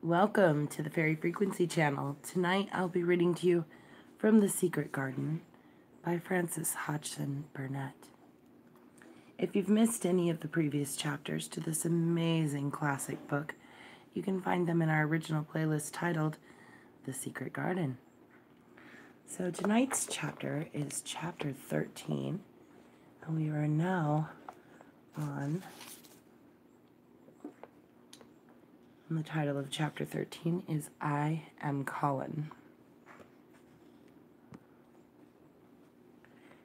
Welcome to the Fairy Frequency channel. Tonight I'll be reading to you from The Secret Garden by Frances Hodgson Burnett. If you've missed any of the previous chapters to this amazing classic book, you can find them in our original playlist titled The Secret Garden. So tonight's chapter is chapter 13, and we are now on and the title of chapter 13 is I Am Colin.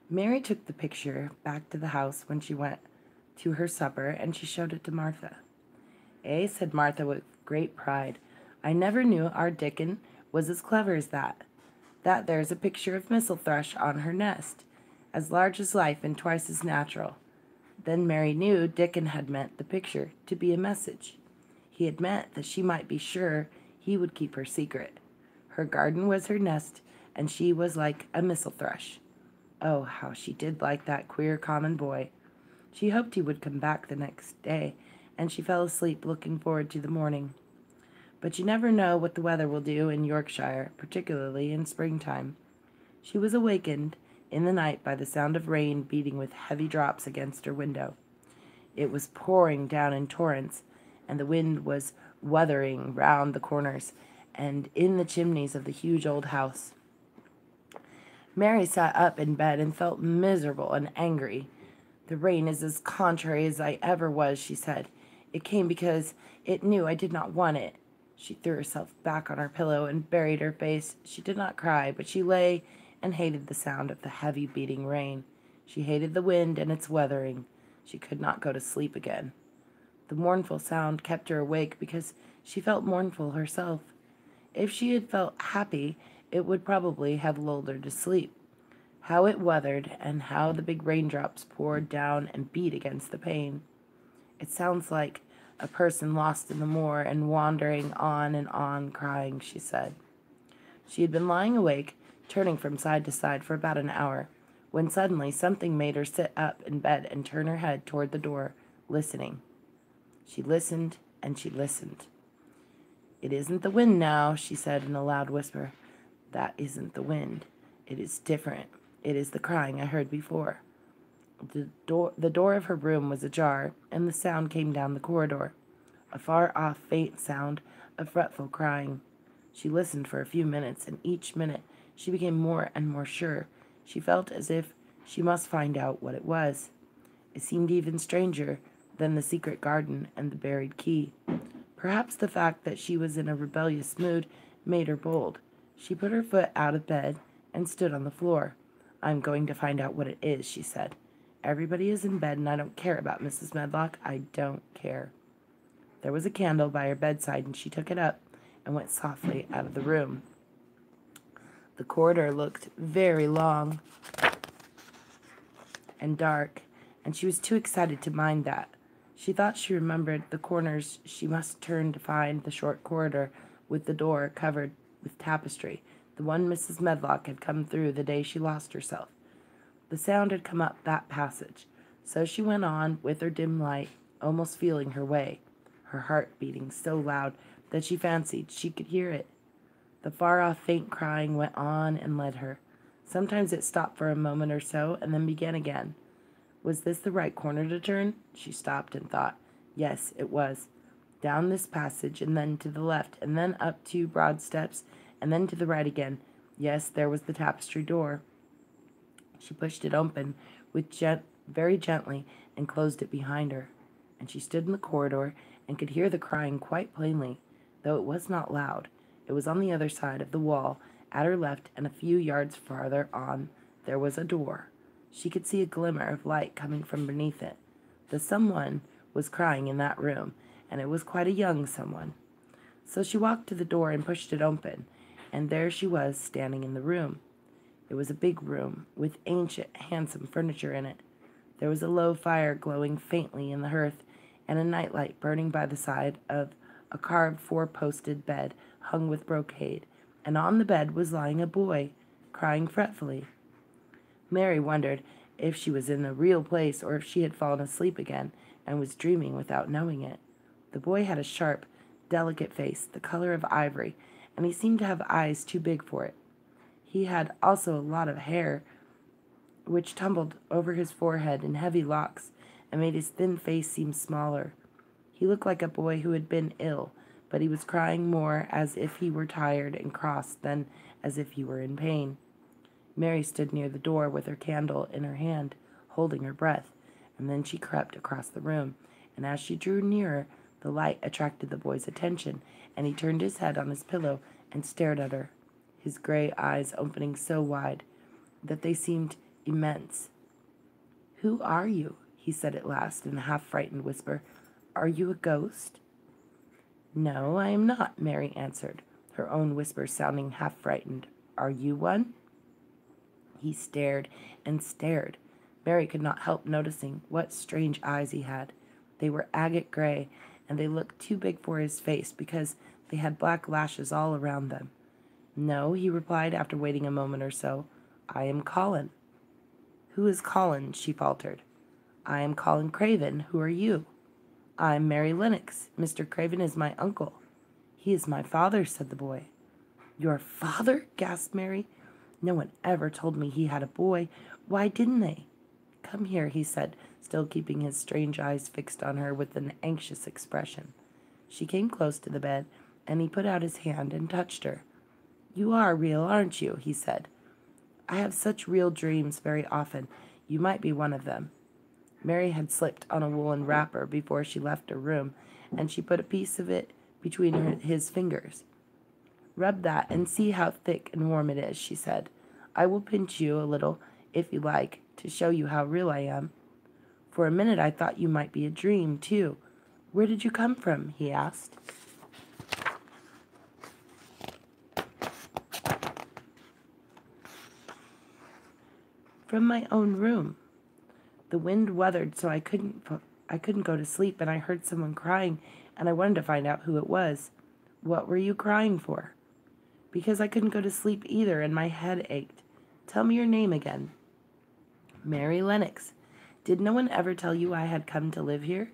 Mary took the picture back to the house when she went to her supper, and she showed it to Martha. Said Martha with great pride, I never knew our Dickon was as clever as that. That there's a picture of Missel Thrush on her nest, as large as life and twice as natural. Then Mary knew Dickon had meant the picture to be a message. He had meant that she might be sure he would keep her secret. Her garden was her nest, and she was like a Missel Thrush. Oh, how she did like that queer common boy. She hoped he would come back the next day, and she fell asleep looking forward to the morning. But you never know what the weather will do in Yorkshire, particularly in springtime. She was awakened in the night by the sound of rain beating with heavy drops against her window. It was pouring down in torrents, and the wind was wuthering round the corners and in the chimneys of the huge old house. Mary sat up in bed and felt miserable and angry. The rain is as contrary as I ever was, she said. It came because it knew I did not want it. She threw herself back on her pillow and buried her face. She did not cry, but she lay and hated the sound of the heavy beating rain. She hated the wind and its weathering. She could not go to sleep again. The mournful sound kept her awake because she felt mournful herself. If she had felt happy, it would probably have lulled her to sleep. How it weathered, and how the big raindrops poured down and beat against the pane. It sounds like a person lost in the moor and wandering on and on, crying, she said. She had been lying awake, turning from side to side for about an hour, when suddenly something made her sit up in bed and turn her head toward the door, listening. She listened, and she listened. It isn't the wind now, she said in a loud whisper. That isn't the wind. It is different. It is the crying I heard before. The door of her room was ajar, and the sound came down the corridor, a far-off faint sound of fretful crying. She listened for a few minutes, and each minute she became more and more sure. She felt as if she must find out what it was. It seemed even stranger than the secret garden and the buried key. Perhaps the fact that she was in a rebellious mood made her bold. She put her foot out of bed and stood on the floor. I'm going to find out what it is, she said. Everybody is in bed, and I don't care about Mrs. Medlock. I don't care. There was a candle by her bedside, and she took it up and went softly out of the room. The corridor looked very long and dark, and she was too excited to mind that. She thought she remembered the corners she must turn to find the short corridor with the door covered with tapestry, the one Mrs. Medlock had come through the day she lost herself. The sound had come up that passage, so she went on with her dim light, almost feeling her way, her heart beating so loud that she fancied she could hear it. The far-off faint crying went on and led her. Sometimes it stopped for a moment or so and then began again. Was this the right corner to turn? She stopped and thought. Yes, it was. Down this passage, and then to the left, and then up 2 broad steps, and then to the right again. Yes, there was the tapestry door. She pushed it open very gently and closed it behind her. And she stood in the corridor and could hear the crying quite plainly, though it was not loud. It was on the other side of the wall, at her left, and a few yards farther on there was a door. She could see a glimmer of light coming from beneath it. The someone was crying in that room, and it was quite a young someone. So she walked to the door and pushed it open, and there she was standing in the room. It was a big room, with ancient, handsome furniture in it. There was a low fire glowing faintly in the hearth, and a nightlight burning by the side of a carved 4-posted bed hung with brocade, and on the bed was lying a boy, crying fretfully. Mary wondered if she was in a real place or if she had fallen asleep again and was dreaming without knowing it. The boy had a sharp, delicate face, the color of ivory, and he seemed to have eyes too big for it. He had also a lot of hair, which tumbled over his forehead in heavy locks and made his thin face seem smaller. He looked like a boy who had been ill, but he was crying more as if he were tired and cross than as if he were in pain. Mary stood near the door with her candle in her hand, holding her breath, and then she crept across the room, and as she drew nearer, the light attracted the boy's attention, and he turned his head on his pillow and stared at her, his gray eyes opening so wide that they seemed immense. "Who are you?" he said at last in a half-frightened whisper. "Are you a ghost?" "No, I am not," Mary answered, her own whisper sounding half-frightened. "Are you one?" He stared and stared. Mary could not help noticing what strange eyes he had. They were agate gray, and they looked too big for his face because they had black lashes all around them. "No," he replied after waiting a moment or so. "I am Colin." "Who is Colin?" she faltered. "I am Colin Craven. Who are you?" "I'm Mary Lennox. Mr. Craven is my uncle." "He is my father," said the boy. "Your father?" gasped Mary. "No one ever told me he had a boy. Why didn't they?" "Come here," he said, still keeping his strange eyes fixed on her with an anxious expression. She came close to the bed, and he put out his hand and touched her. "You are real, aren't you?" he said. "I have such real dreams very often. You might be one of them." Mary had slipped on a woolen wrapper before she left her room, and she put a piece of it between his fingers. "Rub that and see how thick and warm it is," she said. "I will pinch you a little, if you like, to show you how real I am. For a minute I thought you might be a dream, too. Where did you come from?" he asked. "From my own room. The wind weathered so I couldn't go to sleep, and I heard someone crying, and I wanted to find out who it was." "What were you crying for?" "Because I couldn't go to sleep either, and my head ached. Tell me your name again." "Mary Lennox. Did no one ever tell you I had come to live here?"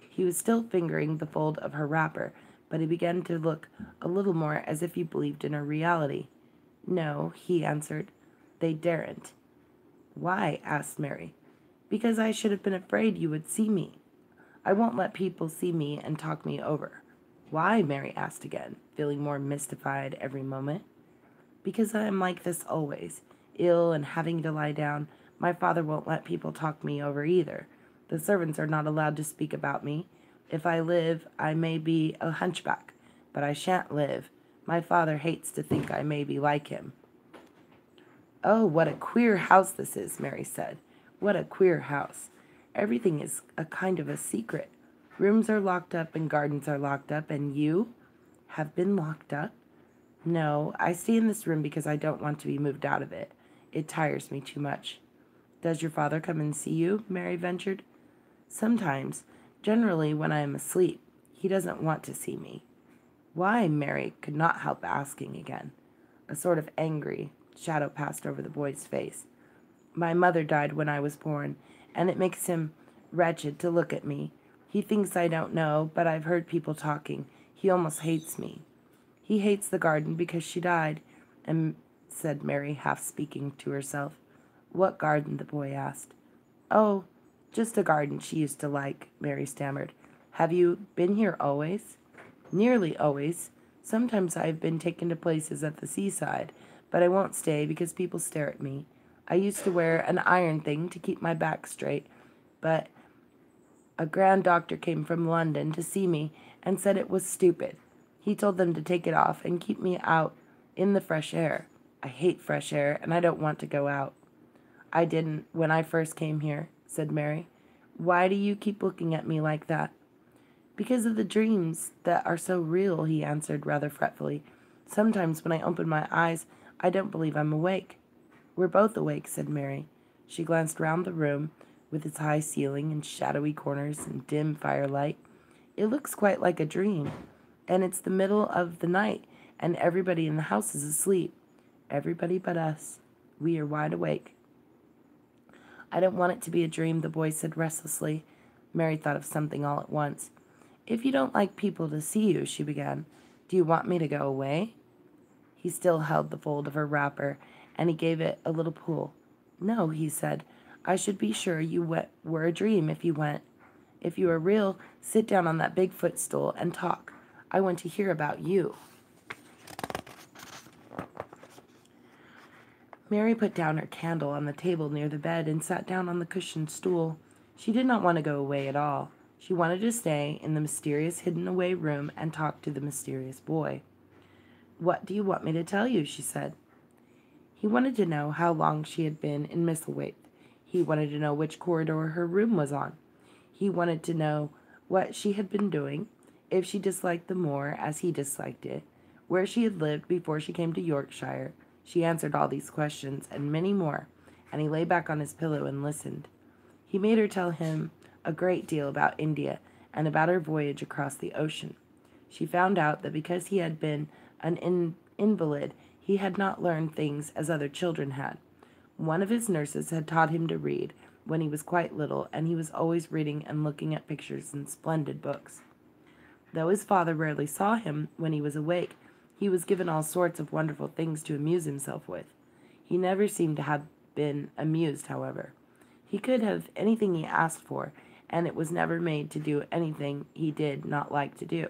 He was still fingering the fold of her wrapper, but he began to look a little more as if he believed in her reality. "No," he answered. "They daren't." "Why?" asked Mary. "Because I should have been afraid you would see me. I won't let people see me and talk me over." "Why?" Mary asked again, feeling more mystified every moment. "Because I am like this always, ill and having to lie down. My father won't let people talk me over either. The servants are not allowed to speak about me. If I live, I may be a hunchback, but I shan't live. My father hates to think I may be like him." "Oh, what a queer house this is," Mary said. "What a queer house. Everything is a kind of a secret. Rooms are locked up and gardens are locked up, and you have been locked up?" "No, I stay in this room because I don't want to be moved out of it. It tires me too much." "Does your father come and see you?" Mary ventured. "Sometimes, generally when I am asleep. He doesn't want to see me." "Why?" Mary could not help asking again. A sort of angry shadow passed over the boy's face. "My mother died when I was born, and it makes him wretched to look at me. He thinks I don't know, but I've heard people talking. He almost hates me. He hates the garden because she died," and said Mary, half speaking to herself. "What garden?" the boy asked. "Oh, just a garden she used to like," Mary stammered. "Have you been here always?" "Nearly always. Sometimes I have been taken to places at the seaside, but I won't stay because people stare at me. I used to wear an iron thing to keep my back straight, but a grand doctor came from London to see me and said it was stupid. He told them to take it off and keep me out in the fresh air. I hate fresh air, and I don't want to go out." "I didn't when I first came here," said Mary. "Why do you keep looking at me like that?" "Because of the dreams that are so real," he answered rather fretfully. "Sometimes when I open my eyes, I don't believe I'm awake." "We're both awake," said Mary. She glanced round the room, with its high ceiling and shadowy corners and dim firelight. "It looks quite like a dream. And it's the middle of the night, and everybody in the house is asleep. Everybody but us. We are wide awake." "I don't want it to be a dream," the boy said restlessly. Mary thought of something all at once. If you don't like people to see you, she began, do you want me to go away? He still held the fold of her wrapper, and he gave it a little pull. No, he said, I should be sure you were a dream if you went. If you are real, sit down on that big footstool and talk. I want to hear about you. Mary put down her candle on the table near the bed and sat down on the cushioned stool. She did not want to go away at all. She wanted to stay in the mysterious hidden-away room and talk to the mysterious boy. What do you want me to tell you? She said. He wanted to know how long she had been in Misselthwaite. He wanted to know which corridor her room was on. He wanted to know what she had been doing, if she disliked the moor as he disliked it, where she had lived before she came to Yorkshire. She answered all these questions and many more, and he lay back on his pillow and listened. He made her tell him a great deal about India and about her voyage across the ocean. She found out that because he had been an invalid, he had not learned things as other children had. One of his nurses had taught him to read when he was quite little, and he was always reading and looking at pictures in splendid books. Though his father rarely saw him when he was awake, he was given all sorts of wonderful things to amuse himself with. He never seemed to have been amused, however. He could have anything he asked for, and it was never made to do anything he did not like to do.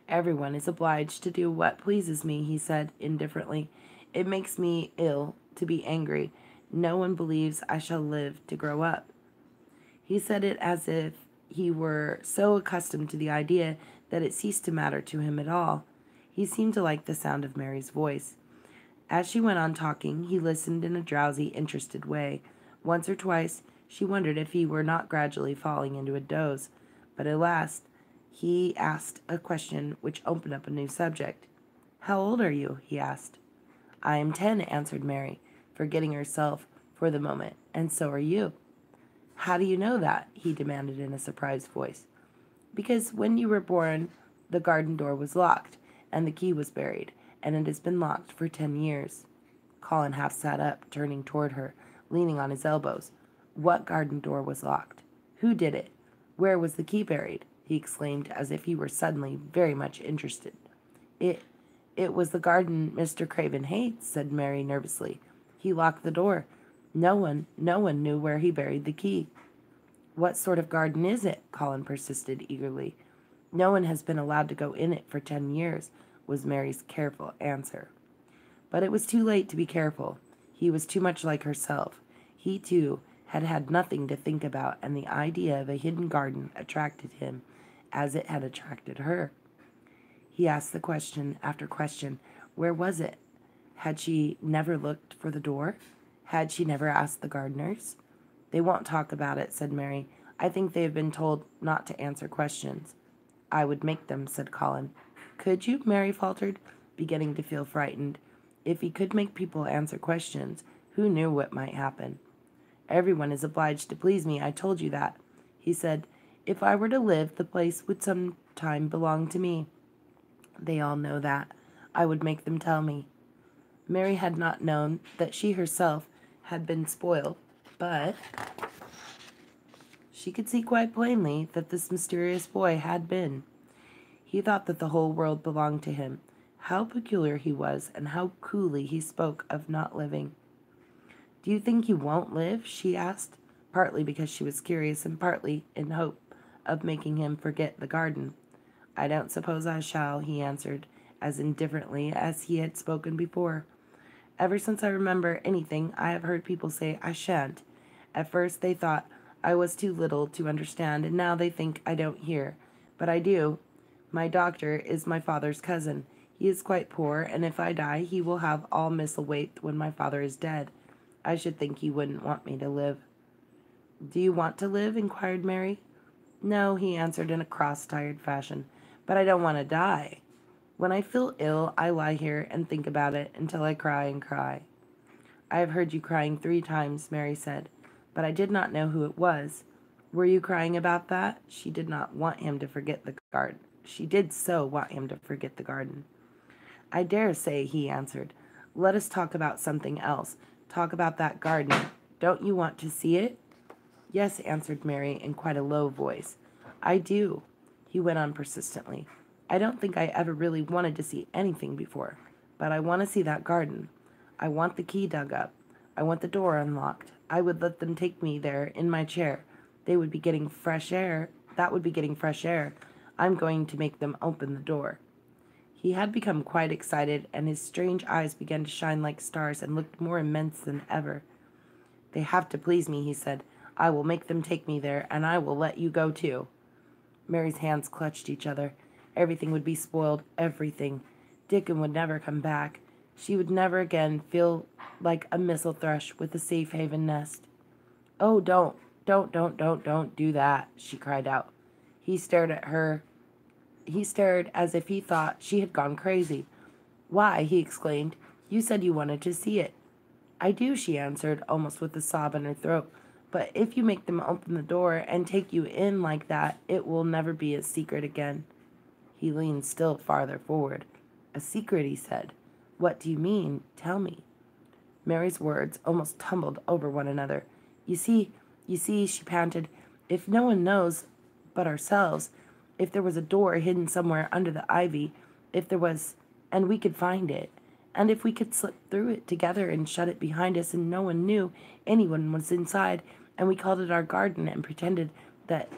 Everyone is obliged to do what pleases me, he said indifferently. It makes me ill to be angry. No one believes I shall live to grow up. He said it as if he were so accustomed to the idea that it ceased to matter to him at all. He seemed to like the sound of Mary's voice. As she went on talking, he listened in a drowsy, interested way. Once or twice, she wondered if he were not gradually falling into a doze, but at last he asked a question which opened up a new subject. How old are you? He asked. I am 10, answered Mary, forgetting herself for the moment, and so are you. How do you know that? He demanded in a surprised voice. Because when you were born, the garden door was locked, and the key was buried, and it has been locked for 10 years. Colin half sat up, turning toward her, leaning on his elbows. What garden door was locked? Who did it? Where was the key buried? He exclaimed as if he were suddenly very much interested. It was the garden Mr. Craven hates, said Mary nervously. He locked the door. No one knew where he buried the key. What sort of garden is it? Colin persisted eagerly. No one has been allowed to go in it for 10 years, was Mary's careful answer. But it was too late to be careful. He was too much like herself. He, too, had had nothing to think about, and the idea of a hidden garden attracted him as it had attracted her. He asked the question after question. Where was it? Had she never looked for the door? Had she never asked the gardeners? They won't talk about it, said Mary. I think they have been told not to answer questions. I would make them, said Colin. Could you? Mary faltered, beginning to feel frightened. If he could make people answer questions, who knew what might happen? Everyone is obliged to please me, I told you that. He said, if I were to live, the place would some time belong to me. They all know that. I would make them tell me. Mary had not known that she herself had been spoiled, but she could see quite plainly that this mysterious boy had been. He thought that the whole world belonged to him. How peculiar he was, and how coolly he spoke of not living. Do you think you won't live? She asked, partly because she was curious and partly in hope of making him forget the garden. I don't suppose I shall, he answered, as indifferently as he had spoken before. Ever since I remember anything, I have heard people say I shan't. At first they thought I was too little to understand, and now they think I don't hear. But I do. My doctor is my father's cousin. He is quite poor, and if I die, he will have all Misselthwaite when my father is dead. I should think he wouldn't want me to live. Do you want to live? Inquired Mary. No, he answered in a cross, tired fashion. But I don't want to die. When I feel ill, I lie here and think about it until I cry and cry. I have heard you crying 3 times, Mary said, but I did not know who it was. Were you crying about that? She did not want him to forget the garden. She did so want him to forget the garden. I dare say, he answered. Let us talk about something else. Talk about that garden. Don't you want to see it? Yes, answered Mary in quite a low voice. I do. He went on persistently. I don't think I ever really wanted to see anything before, but I want to see that garden. I want the key dug up. I want the door unlocked. I would let them take me there in my chair. They would be getting fresh air. That would be getting fresh air. I'm going to make them open the door. He had become quite excited, and his strange eyes began to shine like stars and looked more immense than ever. They have to please me, he said. I will make them take me there, and I will let you go too. Mary's hands clutched each other. Everything would be spoiled, everything. Dickon would never come back. She would never again feel like a missel thrush with a safe haven nest. Oh, don't do that, she cried out. He stared at her. He stared as if he thought she had gone crazy. Why, he exclaimed, you said you wanted to see it. I do, she answered, almost with a sob in her throat. But if you make them open the door and take you in like that, it will never be a secret again. He leaned still farther forward. A secret, he said. What do you mean? Tell me. Mary's words almost tumbled over one another. You see, she panted, if no one knows but ourselves, if there was a door hidden somewhere under the ivy, if there was, and we could find it, and if we could slip through it together and shut it behind us and no one knew anyone was inside, and we called it our garden and pretended that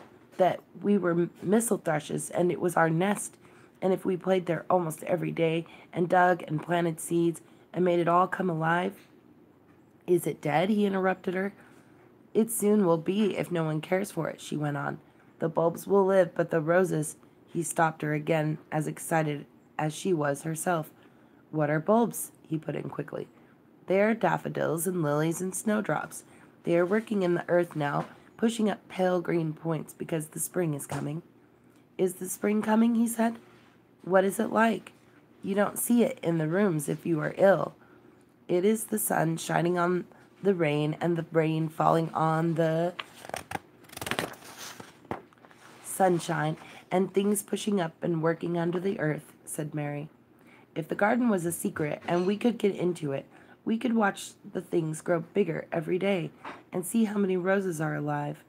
we were missel thrushes and it was our nest, and if we played there almost every day and dug and planted seeds and made it all come alive. Is it dead? He interrupted her. It soon will be if no one cares for it, she went on. The bulbs will live, but the roses. He stopped her again, as excited as she was herself. What are bulbs? He put in quickly. They are daffodils and lilies and snowdrops. They are working in the earth now, pushing up pale green points because the spring is coming. Is the spring coming? He said. What is it like? You don't see it in the rooms if you are ill. It is the sun shining on the rain and the rain falling on the sunshine and things pushing up and working under the earth, said Mary. If the garden was a secret and we could get into it, we could watch the things grow bigger every day and see how many roses are alive.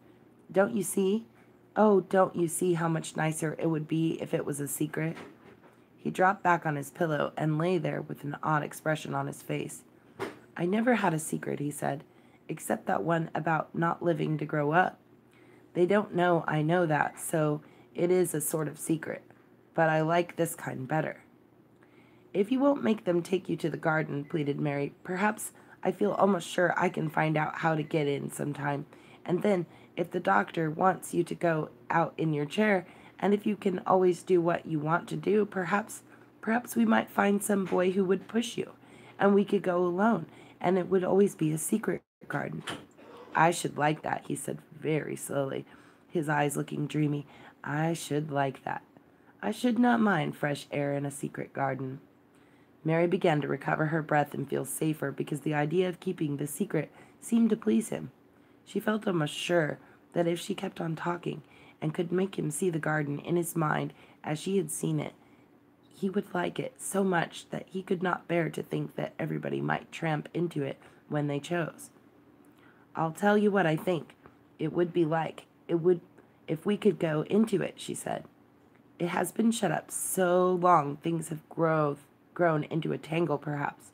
Don't you see? Oh, don't you see how much nicer it would be if it was a secret? He dropped back on his pillow and lay there with an odd expression on his face. I never had a secret, he said, except that one about not living to grow up. They don't know I know that, so it is a sort of secret. But I like this kind better. If you won't make them take you to the garden, pleaded Mary, perhaps I feel almost sure I can find out how to get in sometime. And then, if the doctor wants you to go out in your chair, and if you can always do what you want to do, perhaps we might find some boy who would push you, and we could go alone, and it would always be a secret garden. I should like that, he said very slowly, his eyes looking dreamy. I should like that. I should not mind fresh air in a secret garden. Mary began to recover her breath and feel safer because the idea of keeping the secret seemed to please him. She felt almost sure that if she kept on talking and could make him see the garden in his mind as she had seen it, he would like it so much that he could not bear to think that everybody might tramp into it when they chose. I'll tell you what I think it would be like. It would if we could go into it, she said. It has been shut up so long things have grown into a tangle, perhaps.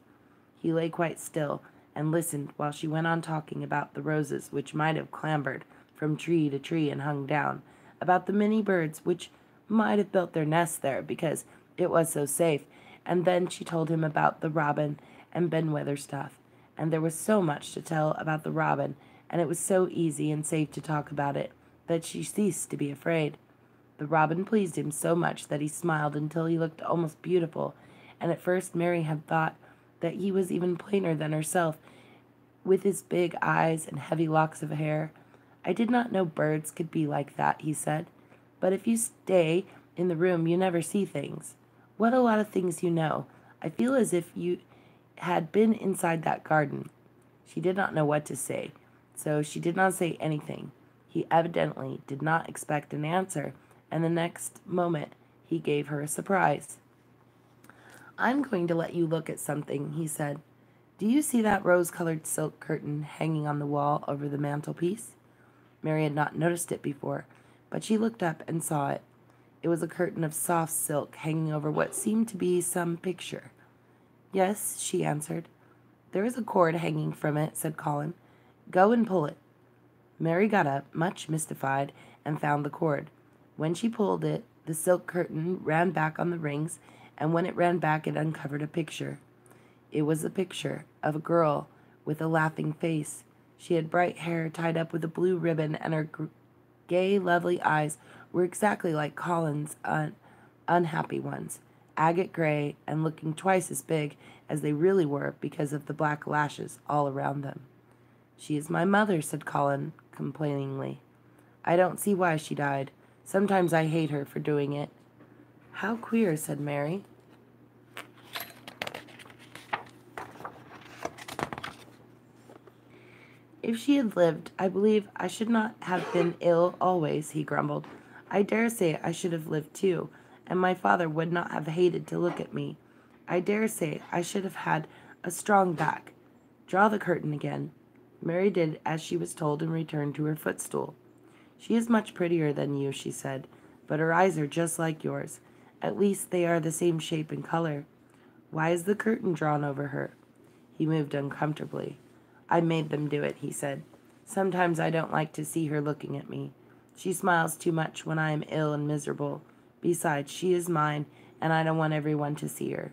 He lay quite still and listened while she went on talking about the roses which might have clambered from tree to tree and hung down, about the many birds which might have built their nests there because it was so safe, and then she told him about the robin and bedweather stuff, and there was so much to tell about the robin, and it was so easy and safe to talk about it that she ceased to be afraid. The robin pleased him so much that he smiled until he looked almost beautiful, and at first Mary had thought that he was even plainer than herself, with his big eyes and heavy locks of hair. I did not know birds could be like that, he said. But if you stay in the room, you never see things. What a lot of things you know. I feel as if you had been inside that garden. She did not know what to say, so she did not say anything. He evidently did not expect an answer, and the next moment he gave her a surprise. I'm going to let you look at something, he said. Do you see that rose-colored silk curtain hanging on the wall over the mantelpiece? Mary had not noticed it before, but she looked up and saw it. It was a curtain of soft silk hanging over what seemed to be some picture. Yes, she answered. There is a cord hanging from it, said Colin. Go and pull it. Mary got up, much mystified, and found the cord. When she pulled it, the silk curtain ran back on the rings, and when it ran back, it uncovered a picture. It was a picture of a girl with a laughing face. She had bright hair tied up with a blue ribbon, and her gay, lovely eyes were exactly like Colin's unhappy ones, agate gray and looking twice as big as they really were because of the black lashes all around them. She is my mother, said Colin complainingly. I don't see why she died. Sometimes I hate her for doing it. How queer, said Mary. If she had lived, I believe I should not have been ill always, he grumbled. I dare say I should have lived too, and my father would not have hated to look at me. I dare say I should have had a strong back. Draw the curtain again. Mary did as she was told and returned to her footstool. She is much prettier than you, she said, but her eyes are just like yours. At least they are the same shape and color. Why is the curtain drawn over her? He moved uncomfortably. I made them do it, he said. Sometimes I don't like to see her looking at me. She smiles too much when I am ill and miserable. Besides, she is mine, and I don't want everyone to see her.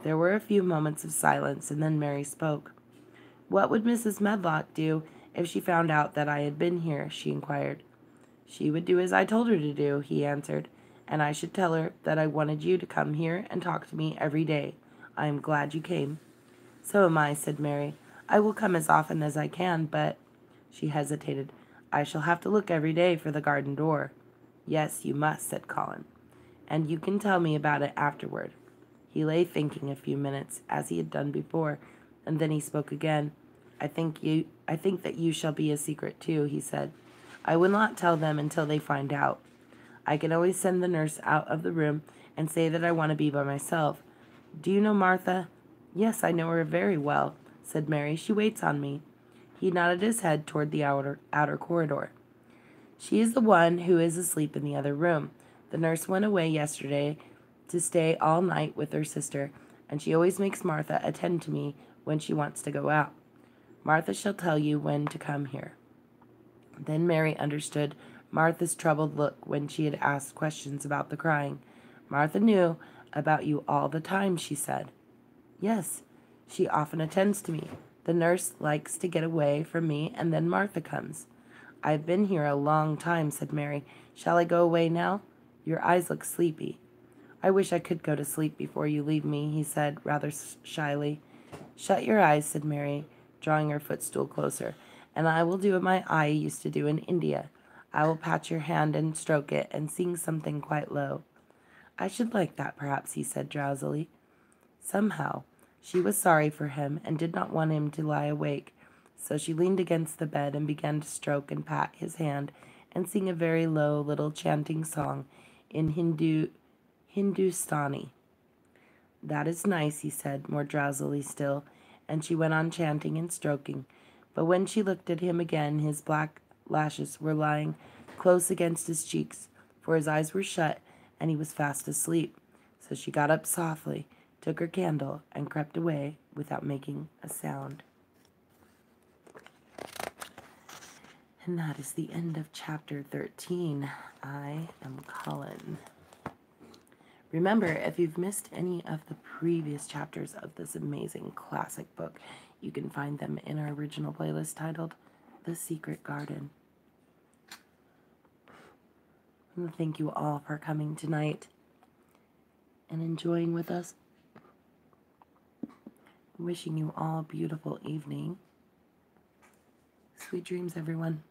There were a few moments of silence, and then Mary spoke. What would Mrs. Medlock do if she found out that I had been here? She inquired. She would do as I told her to do, he answered, and I should tell her that I wanted you to come here and talk to me every day. I am glad you came. So am I, said Mary. I will come as often as I can, but... She hesitated. I shall have to look every day for the garden door. Yes, you must, said Colin. And you can tell me about it afterward. He lay thinking a few minutes, as he had done before, and then he spoke again. I think that you shall be a secret too, he said. I will not tell them until they find out. I can always send the nurse out of the room and say that I want to be by myself. Do you know Martha? Yes, I know her very well, said Mary. She waits on me. He nodded his head toward the outer corridor. She is the one who is asleep in the other room. The nurse went away yesterday to stay all night with her sister, and she always makes Martha attend to me when she wants to go out. Martha shall tell you when to come here. Then Mary understood Martha's troubled look when she had asked questions about the crying. Martha knew about you all the time, she said. Yes, she often attends to me. The nurse likes to get away from me, and then Martha comes. I've been here a long time, said Mary. Shall I go away now? Your eyes look sleepy. I wish I could go to sleep before you leave me, he said, rather shyly. Shut your eyes, said Mary, drawing her footstool closer, and I will do what my eye used to do in India. I will pat your hand and stroke it and sing something quite low. I should like that, perhaps, he said drowsily. Somehow, she was sorry for him and did not want him to lie awake, so she leaned against the bed and began to stroke and pat his hand and sing a very low little chanting song in Hindustani. That is nice, he said, more drowsily still, and she went on chanting and stroking. But when she looked at him again, his black lashes were lying close against his cheeks, for his eyes were shut, and he was fast asleep. So she got up softly, took her candle, and crept away without making a sound. And that is the end of chapter 13. I am Colin. Remember, if you've missed any of the previous chapters of this amazing classic book, you can find them in our original playlist titled The Secret Garden. I want to thank you all for coming tonight and enjoying with us. Wishing you all a beautiful evening. Sweet dreams, everyone.